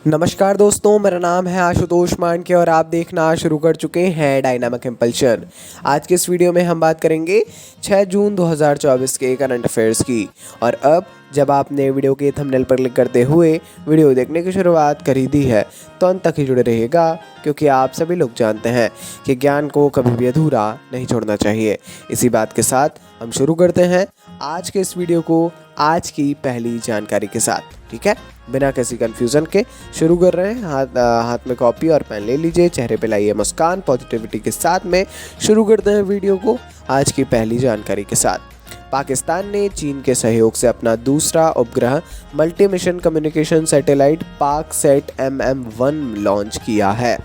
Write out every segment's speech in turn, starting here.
नमस्कार दोस्तों, मेरा नाम है आशुतोष मानके और आप देखना शुरू कर चुके हैं डायनामिक इम्पल्शन। आज के इस वीडियो में हम बात करेंगे 6 जून 2024 के करंट अफेयर्स की। और अब जब आपने वीडियो के थंबनेल पर क्लिक करते हुए वीडियो देखने की शुरुआत करी दी है तो अंत तक ही जुड़े रहिएगा, क्योंकि आप सभी लोग जानते हैं कि ज्ञान को कभी भी अधूरा नहीं छोड़ना चाहिए। इसी बात के साथ हम शुरू करते हैं आज के इस वीडियो को आज की पहली जानकारी के साथ। ठीक है, बिना किसी कंफ्यूजन के शुरू कर रहे हैं। हाथ में कॉपी और पेन ले लीजिए, चेहरे पे लाइए मुस्कान, पॉजिटिविटी के साथ में शुरू करते हैं वीडियो को आज की पहली जानकारी के साथ। पाकिस्तान ने चीन के सहयोग से अपना दूसरा उपग्रह multi mission communication satellite PakSat MM1 launch किया है।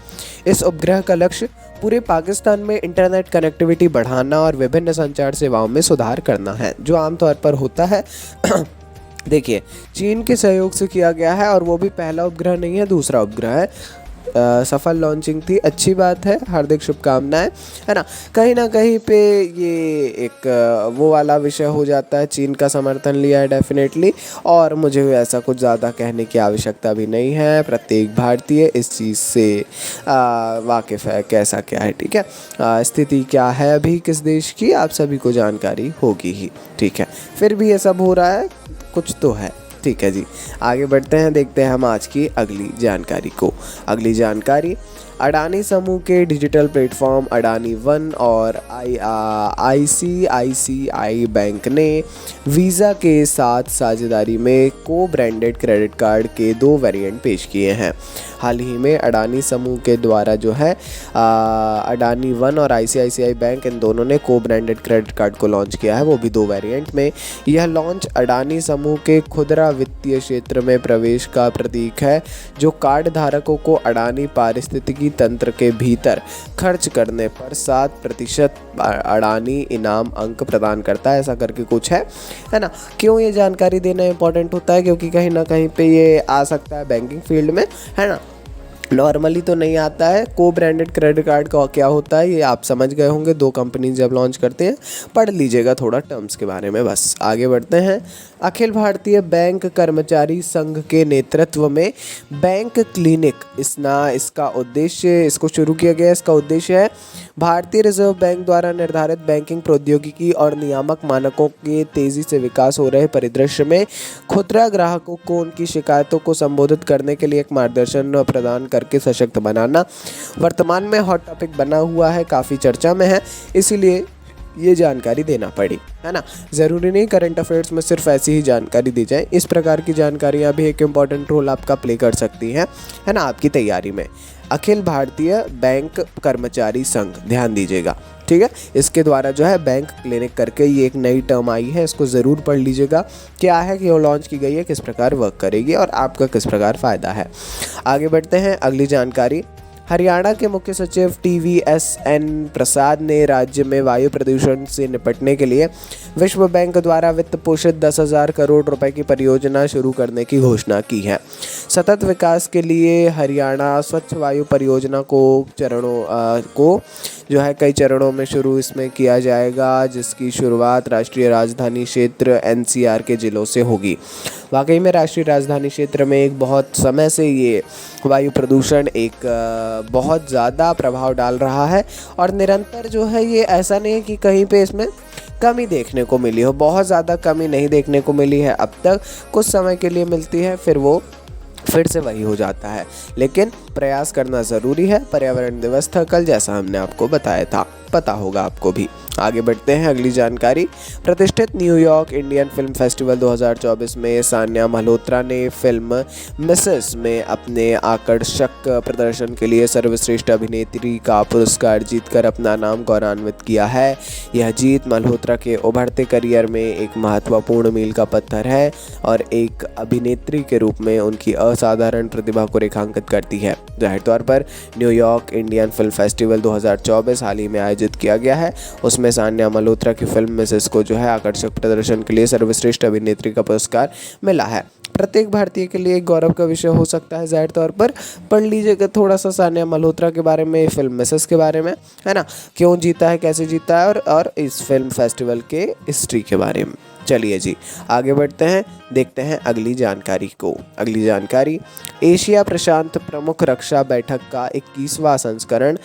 इस उपग्रह का लक्ष्य पूरे पाकिस्तान में इंटरनेट कनेक्टिविटी बढ़ाना और विभिन्न संचार सेवाओं में सुधार करना है, जो आमतौर पर होता है। देखिए, चीन के सहयोग से किया गया है और वो भी पहला उपग्रह नहीं है, दूसरा उपग्रह है। सफल लॉन्चिंग थी, अच्छी बात है, हार्दिक शुभकामनाएं, है ना। कहीं पे ये एक वो वाला विषय हो जाता है, चीन का समर्थन लिया है डेफिनेटली, और मुझे ऐसा कुछ ज़्यादा कहने की आवश्यकता भी नहीं है। प्रत्येक भारतीय इस चीज़ से वाकिफ़ है कैसा क्या है। ठीक है, स्थिति क्या है अभी किस देश की, आप सभी को जानकारी होगी ही। ठीक है, फिर भी ये सब हो रहा है, कुछ तो है। ठीक है जी, आगे बढ़ते हैं, देखते हैं हम आज की अगली जानकारी को। अगली जानकारी, अडानी समूह के डिजिटल प्लेटफॉर्म अडानी वन और ICICI बैंक ने वीज़ा के साथ साझेदारी में को ब्रांडेड क्रेडिट कार्ड के 2 वेरिएंट पेश किए हैं। हाल ही में अडानी समूह के द्वारा जो है अडानी वन और ICICI बैंक, इन दोनों ने को ब्रांडेड क्रेडिट कार्ड को लॉन्च किया है, वो भी 2 वेरिएंट में। यह लॉन्च अडानी समूह के खुदरा वित्तीय क्षेत्र में प्रवेश का प्रतीक है, जो कार्ड धारकों को अडानी पारिस्थितिकी तंत्र के भीतर खर्च करने पर 7% अडानी इनाम अंक प्रदान करता है। ऐसा करके कुछ है ना। क्यों ये जानकारी देना इंपॉर्टेंट होता है, क्योंकि कहीं ना कहीं पे ये आ सकता है बैंकिंग फील्ड में, है ना। नॉर्मली तो नहीं आता है। को ब्रांडेड क्रेडिट कार्ड का क्या होता है ये आप समझ गए होंगे, 2 कंपनी जब लॉन्च करते हैं, पढ़ लीजिएगा थोड़ा टर्म्स के बारे में बस। आगे बढ़ते हैं, अखिल भारतीय बैंक कर्मचारी संघ के नेतृत्व में बैंक क्लिनिक इसका उद्देश्य, इसको शुरू किया गया। इसका उद्देश्य है भारतीय रिजर्व बैंक द्वारा निर्धारित बैंकिंग प्रौद्योगिकी और नियामक मानकों के तेजी से विकास हो रहे परिदृश्य में खुदरा ग्राहकों को उनकी शिकायतों को संबोधित करने के लिए एक मार्गदर्शन प्रदान करके सशक्त बनाना। वर्तमान में हॉट टॉपिक बना हुआ है, काफ़ी चर्चा में है, इसीलिए ये जानकारी देना पड़ी, है ना। ज़रूरी नहीं करंट अफेयर्स में सिर्फ ऐसी ही जानकारी दी जाए, इस प्रकार की जानकारियाँ भी एक इम्पॉर्टेंट रोल आपका प्ले कर सकती हैं, है ना, आपकी तैयारी में। अखिल भारतीय बैंक कर्मचारी संघ, ध्यान दीजिएगा, ठीक है। इसके द्वारा जो है बैंक क्लिनिक करके ये एक नई टर्म आई है, इसको ज़रूर पढ़ लीजिएगा, क्या है कि वो लॉन्च की गई है, किस प्रकार वर्क करेगी और आपका किस प्रकार फ़ायदा है। आगे बढ़ते हैं, अगली जानकारी, हरियाणा के मुख्य सचिव TVSN प्रसाद ने राज्य में वायु प्रदूषण से निपटने के लिए विश्व बैंक द्वारा वित्त पोषित 10,000 करोड़ रुपए की परियोजना शुरू करने की घोषणा की है। सतत विकास के लिए हरियाणा स्वच्छ वायु परियोजना को जो है कई चरणों में शुरू इसमें किया जाएगा, जिसकी शुरुआत राष्ट्रीय राजधानी क्षेत्र NCR के ज़िलों से होगी। वाकई में राष्ट्रीय राजधानी क्षेत्र में एक बहुत समय से ये वायु प्रदूषण एक बहुत ज़्यादा प्रभाव डाल रहा है, और निरंतर जो है ये ऐसा नहीं है कि कहीं पे इसमें कमी देखने को मिली हो, बहुत ज़्यादा कमी नहीं देखने को मिली है अब तक। कुछ समय के लिए मिलती है, फिर से वही हो जाता है, लेकिन प्रयास करना ज़रूरी है। पर्यावरण दिवस था कल, जैसा हमने आपको बताया था, पता होगा आपको भी। आगे बढ़ते हैं, अगली जानकारी, प्रतिष्ठित न्यूयॉर्क इंडियन फिल्म फेस्टिवल 2024 में सान्या मल्होत्रा ने फिल्म मिसेस में अपने आकर्षक प्रदर्शन के लिए सर्वश्रेष्ठ अभिनेत्री का पुरस्कार जीतकर अपना नाम गौरवान्वित किया है। यह जीत मल्होत्रा के उभरते करियर में एक महत्वपूर्ण मील का पत्थर है और एक अभिनेत्री के रूप में उनकी असाधारण प्रतिभा को रेखांकित करती है। जाहिर तौर पर न्यूयॉर्क इंडियन फिल्म फेस्टिवल 2024 हाल ही में आयोजित किया गया है, उसमें सान्या मल्होत्रा की फिल्म मिसेस को जो है आकर्षक प्रदर्शन के लिए सर्वश्रेष्ठ अभिनेत्री का पुरस्कार मिला है। प्रत्येक भारतीय के लिए एक गौरव का विषय हो सकता है जाहिर तौर पर। पढ़ लीजिएगा थोड़ा सा सानिया मल्होत्रा के बारे में, फिल्म मिसेस के बारे में, है ना, क्यों जीता है, कैसे जीता है, और इस फिल्म फेस्टिवल के हिस्ट्री के बारे में। चलिए जी आगे बढ़ते हैं, देखते हैं अगली जानकारी को। अगली जानकारी, एशिया प्रशांत प्रमुख रक्षा बैठक का 21वां संस्करण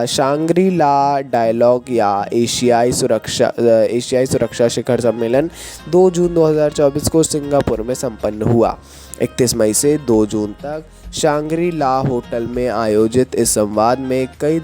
शांग्री ला डायलॉग या एशियाई सुरक्षा शिखर सम्मेलन 2 जून 2024 को सिंगापुर में संपन्न हुआ। 31 मई से 2 जून तक शांग्री ला होटल में आयोजित इस संवाद में कई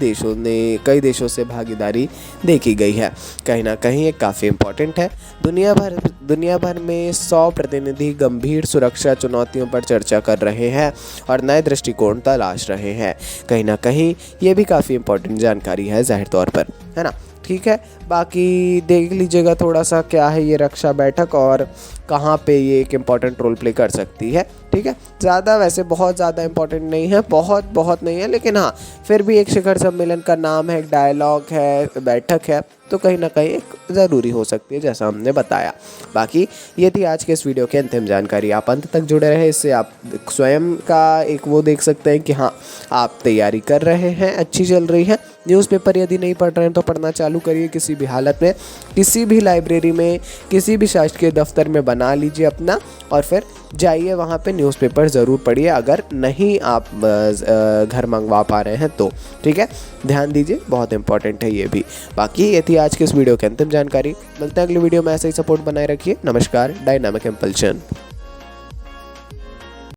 देशों से भागीदारी देखी गई है। कहीं ना कहीं ये काफ़ी इम्पोर्टेंट है। दुनिया भर में 100 प्रतिनिधि गंभीर सुरक्षा चुनौतियों पर चर्चा कर रहे हैं और नए दृष्टिकोण तलाश रहे हैं। कहीं ना कहीं ये भी काफ़ी इम्पोर्टेंट जानकारी है जाहिर तौर पर, है ना। ठीक है, बाकी देख लीजिएगा थोड़ा सा क्या है ये रक्षा बैठक और कहाँ पे ये एक इम्पॉर्टेंट रोल प्ले कर सकती है। ठीक है, ज़्यादा वैसे बहुत ज़्यादा इम्पोर्टेंट नहीं है, बहुत नहीं है, लेकिन हाँ फिर भी एक शिखर सम्मेलन का नाम है, डायलॉग है, बैठक है, तो कहीं ना कहीं एक ज़रूरी हो सकती है जैसा हमने बताया। बाकी ये थी आज के इस वीडियो की अंतिम जानकारी। आप अंत तक जुड़े रहे, इससे आप स्वयं का एक वो देख सकते हैं कि हाँ आप तैयारी कर रहे हैं, अच्छी चल रही है। न्यूज़पेपर यदि नहीं पढ़ रहे हैं तो पढ़ना चालू करिए, किसी भी हालत में, किसी भी लाइब्रेरी में, किसी भी शासकीय दफ्तर में बना लीजिए अपना, और फिर जाइए वहाँ पे न्यूज़पेपर ज़रूर पढ़िए अगर नहीं आप घर मंगवा पा रहे हैं तो। ठीक है, ध्यान दीजिए, बहुत इंपॉर्टेंट है ये भी। बाकी ये थी आज के इस वीडियो की अंतिम जानकारी। मिलते हैं अगली वीडियो में, ऐसे ही सपोर्ट बनाए रखिए। नमस्कार, डायनामिक इम्पल्शन।